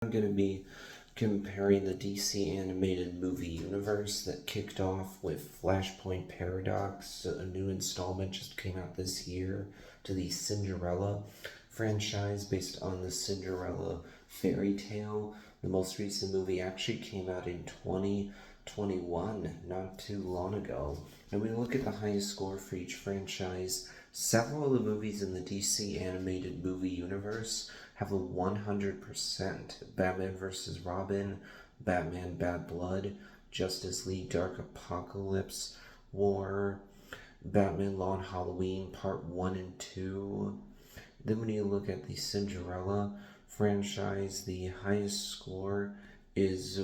I'm going to be comparing the DC animated movie universe that kicked off with Flashpoint Paradox, a new installment just came out this year, to the Cinderella franchise based on the Cinderella fairy tale. The most recent movie actually came out in 2021, not too long ago. And we look at the highest score for each franchise. Several of the movies in the DC animated movie universe have a 100%. Batman vs. Robin, Batman Bad Blood, Justice League Dark Apocalypse, War, Batman Long Halloween Part 1 and 2. Then when you look at the Cinderella franchise, the highest score is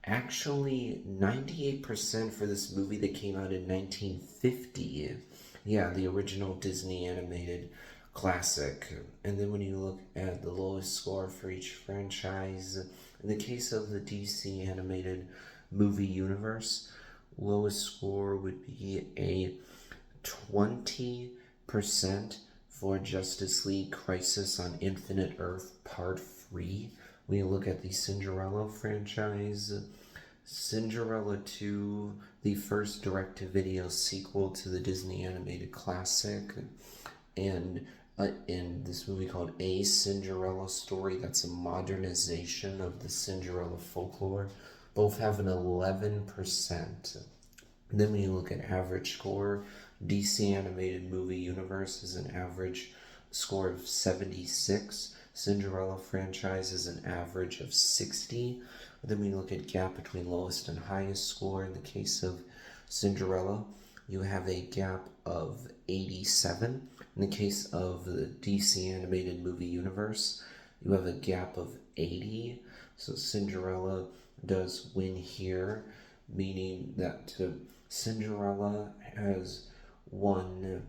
actually 98% for this movie that came out in 1950. Yeah, the original Disney animated classic. And then when you look at the lowest score for each franchise, in the case of the DC animated movie universe, lowest score would be a 20% for Justice League Crisis on Infinite Earth Part 3. When you look at the Cinderella franchise, Cinderella 2, the first direct-to-video sequel to the Disney animated classic, and in this movie called A Cinderella Story, that's a modernization of the Cinderella folklore. Both have an 11%. Then when you look at average score, DC animated movie universe is an average score of 76. Cinderella franchise is an average of 60. Then we look at gap between lowest and highest score. In the case of Cinderella, you have a gap of 87. In the case of the DC animated movie universe, you have a gap of 80. So Cinderella does win here, meaning that Cinderella has won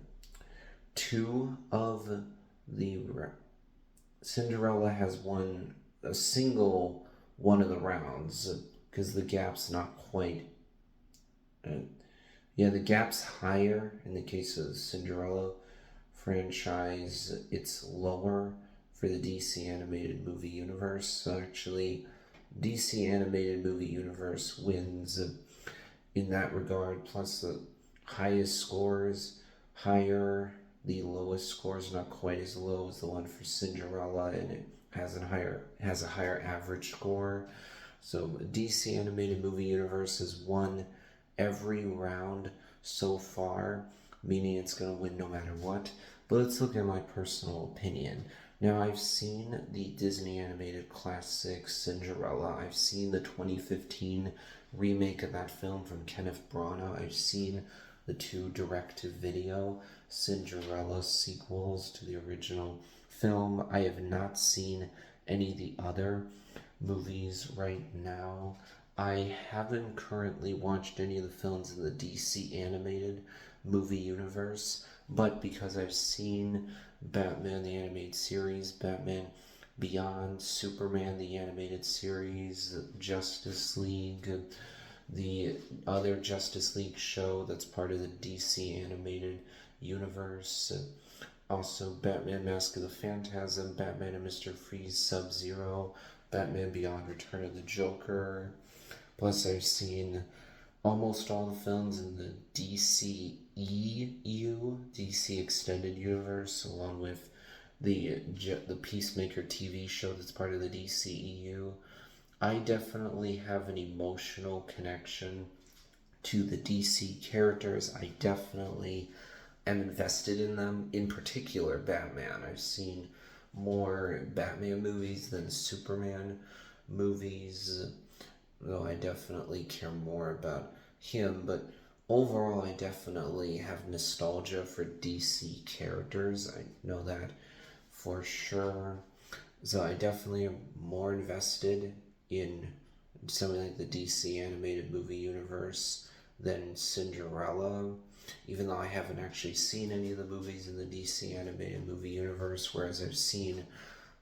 Cinderella has won a single one of the rounds because the gap's not quite. The gap's higher in the case of the Cinderella franchise. It's lower for the DC animated movie universe. So actually, DC animated movie universe wins in that regard. Plus, the highest scores higher. The lowest score is not quite as low as the one for Cinderella, and it has a higher average score. So DC animated movie universe has won every round so far, meaning it's going to win no matter what. But let's look at my personal opinion. Now, I've seen the Disney animated classic Cinderella. I've seen the 2015 remake of that film from Kenneth Branagh. I've seen the two direct-to-video Cinderella sequels to the original film. I have not seen any of the other movies right now. I haven't currently watched any of the films in the DC animated movie universe, but because I've seen Batman the animated series, Batman Beyond, Superman the animated series, Justice League, the other Justice League show that's part of the DC animated universe, also Batman Mask of the Phantasm, Batman and Mr. Freeze Sub-Zero, Batman Beyond Return of the Joker. Plus, I've seen almost all the films in the DCEU, DC Extended Universe, along with the Peacemaker TV show that's part of the DCEU. I definitely have an emotional connection to the DC characters. I definitely am invested in them. In particular, Batman. I've seen more Batman movies than Superman movies, though I definitely care more about him. But overall, I definitely have nostalgia for DC characters. I know that for sure. So I definitely am more invested in something like the DC animated movie universe than Cinderella, even though I haven't actually seen any of the movies in the DC animated movie universe, whereas I've seen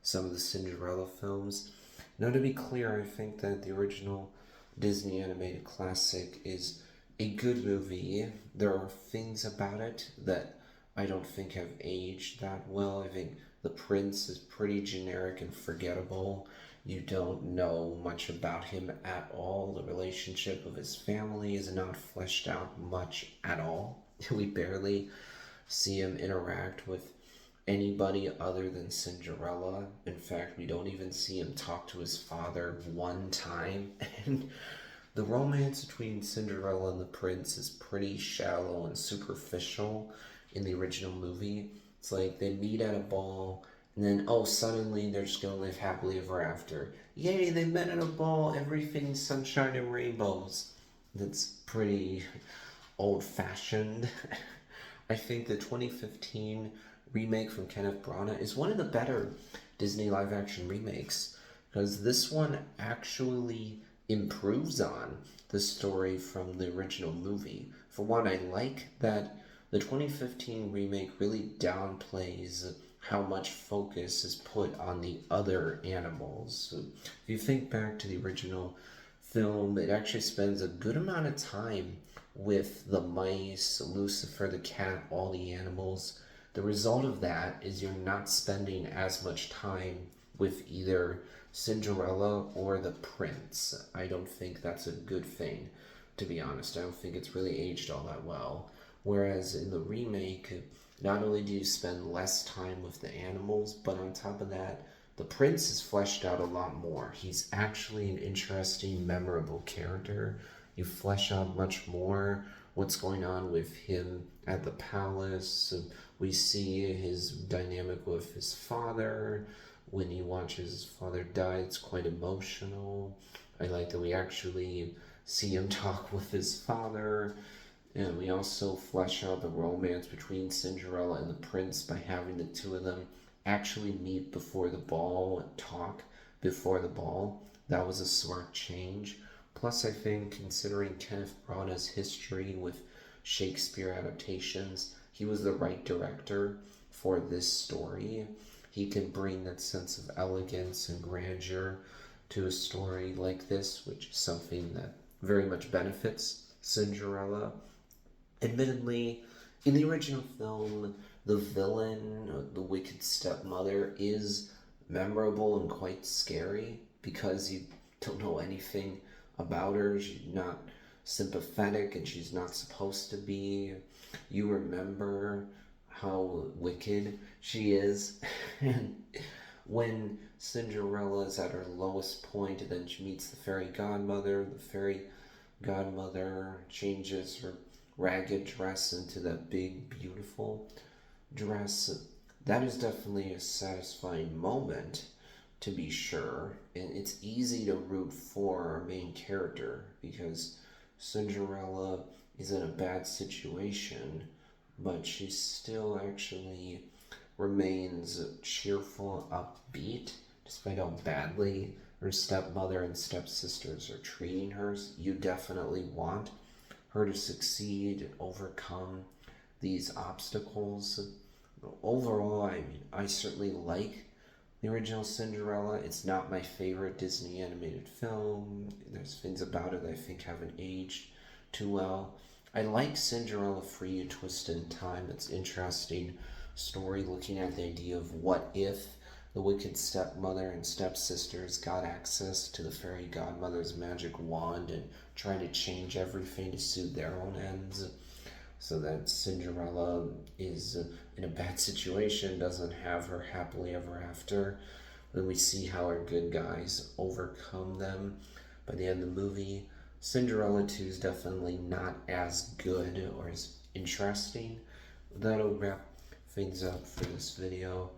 some of the Cinderella films. Now, to be clear, I think that the original Disney animated classic is a good movie. There are things about it that I don't think have aged that well. I think the prince is pretty generic and forgettable. You don't know much about him at all. The relationship of his family is not fleshed out much at all. We barely see him interact with anybody other than Cinderella. In fact, we don't even see him talk to his father one time. And the romance between Cinderella and the prince is pretty shallow and superficial in the original movie. It's like they meet at a ball, and then, oh, suddenly they're just gonna live happily ever after. Yay, they met at a ball, everything's sunshine and rainbows. That's pretty old fashioned. I think the 2015 remake from Kenneth Branagh is one of the better Disney live action remakes because this one actually improves on the story from the original movie. For one, I like that the 2015 remake really downplays how much focus is put on the other animals. So if you think back to the original film, it actually spends a good amount of time with the mice, Lucifer, the cat, all the animals. The result of that is you're not spending as much time with either Cinderella or the prince. I don't think that's a good thing, to be honest. I don't think it's really aged all that well. Whereas in the remake, not only do you spend less time with the animals, but on top of that, the prince is fleshed out a lot more. He's actually an interesting, memorable character. You flesh out much more what's going on with him at the palace. We see his dynamic with his father. When he watches his father die, it's quite emotional. I like that we actually see him talk with his father. And we also flesh out the romance between Cinderella and the prince by having the two of them actually meet before the ball and talk before the ball. That was a smart change. Plus, I think considering Kenneth Branagh's history with Shakespeare adaptations, he was the right director for this story. He can bring that sense of elegance and grandeur to a story like this, which is something that very much benefits Cinderella. Admittedly, in the original film, the villain, the wicked stepmother, is memorable and quite scary because you don't know anything about her. She's not sympathetic and she's not supposed to be. You remember how wicked she is. And when Cinderella is at her lowest point, then she meets the fairy godmother. The fairy godmother changes her ragged dress into that big, beautiful dress. That is definitely a satisfying moment, to be sure. And it's easy to root for our main character because Cinderella is in a bad situation, but she still actually remains cheerful, upbeat, despite how badly her stepmother and stepsisters are treating her. You definitely want her to succeed and overcome these obstacles. Overall, I mean, I certainly like the original Cinderella. It's not my favorite Disney animated film. There's things about it that I think haven't aged too well. I like Cinderella Free, A Twist in Time. It's interesting story looking at the idea of what if the wicked stepmother and stepsisters got access to the fairy godmother's magic wand and trying to change everything to suit their own ends, so that Cinderella is in a bad situation, doesn't have her happily ever after. Then we see how our good guys overcome them. By the end of the movie, Cinderella 2 is definitely not as good or as interesting. That'll wrap things up for this video.